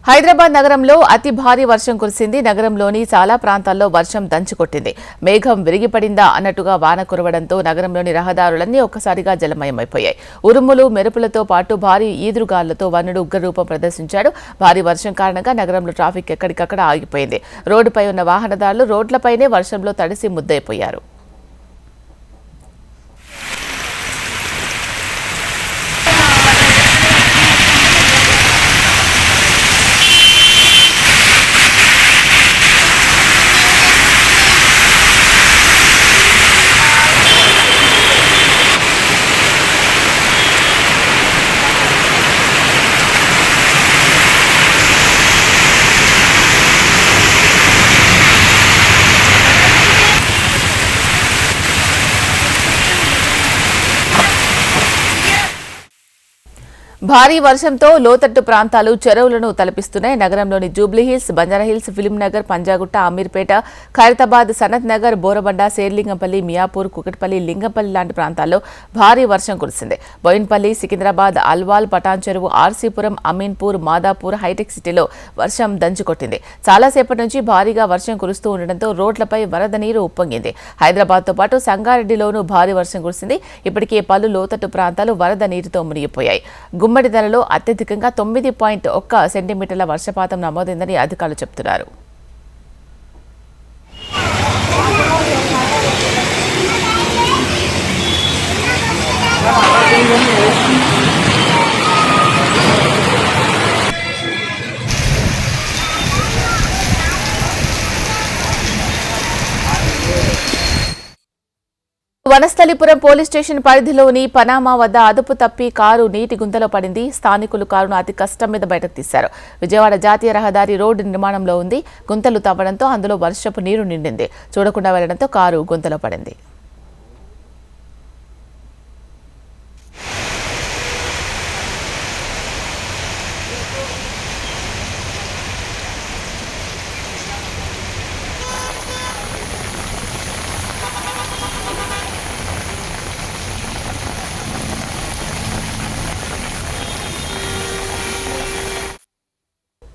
హైదరాబాద్ నగరంలో అతి భారీ వర్షం కురిసింది. నగరంలోని చాలా ప్రాంతాల్లో వర్షం దంచుకొట్టింది. మేఘం విరిగిపడిందా అన్నట్టుగా వాన కురవడంతో నగరంలోని రహదారులన్నీ ఒక్కసారిగా జలమయమైపోయాయి. ఉరుములు మెరుపులతో పాటు భారీ ఈదురుగాలులతో వరుణుడు ఉగ్రరూపం ప్రదర్శించాడు. భారీ వర్షం కారణంగా నగరంలో ట్రాఫిక్ ఎక్కడికక్కడ ఆగిపోయింది. రోడ్డుపై ఉన్న వాహనదారులు రోడ్లపైనే వర్షంలో తడిసి ముద్దయిపోయారు. భారీ వర్షంతో లోతట్టు ప్రాంతాలు చెరువులను తలపిస్తున్నాయి. నగరంలోని జూబ్లీహిల్స్, బంజారాహిల్స్, ఫిలింనగర్, పంజాగుట్ట, అమీర్పేట, ఖైరతాబాద్, సనత్ నగర్, బోరబండ, శేర్లింగంపల్లి, మియాపూర్, కుకట్పల్లి, లింగంపల్లి లాంటి ప్రాంతాల్లో భారీ వర్షం కురిసింది. బోయిన్పల్లి, సికింద్రాబాద్, అల్వాల్, పటాన్ చెరువు, ఆర్సీపురం, అమీన్పూర్, మాదాపూర్, హైటెక్ సిటీలో వర్షం దంచుకొట్టింది. చాలాసేపటి నుంచి భారీగా వర్షం కురుస్తూ ఉండడంతో రోడ్లపై వరద నీరు ఉప్పొంగింది. హైదరాబాద్తో పాటు సంగారెడ్డిలోనూ భారీ వర్షం కురిసింది. ఇప్పటికే పలు లోతట్టు ప్రాంతాలు వరద నీరుతో మునిగిపోయాయి. గుమ్మడిదలలో అత్యధికంగా 9.1 సెంటీమీటర్ల వర్షపాతం నమోదైందని అధికారులు చెబుతున్నారు. వనస్థలిపురం పోలీస్ స్టేషన్ పరిధిలోని పనామా వద్ద అదుపు తప్పి కారు నీటి గుంతలో పడింది. స్థానికులు కారును అతి కష్టం మీద బయటకు తీశారు. విజయవాడ జాతీయ రహదారి రోడ్డు నిర్మాణంలో ఉంది. గుంతలు తవ్వడంతో అందులో వర్షపు నీరు నిండింది. చూడకుండా వెళ్లడంతో కారు గుంతలో పడింది.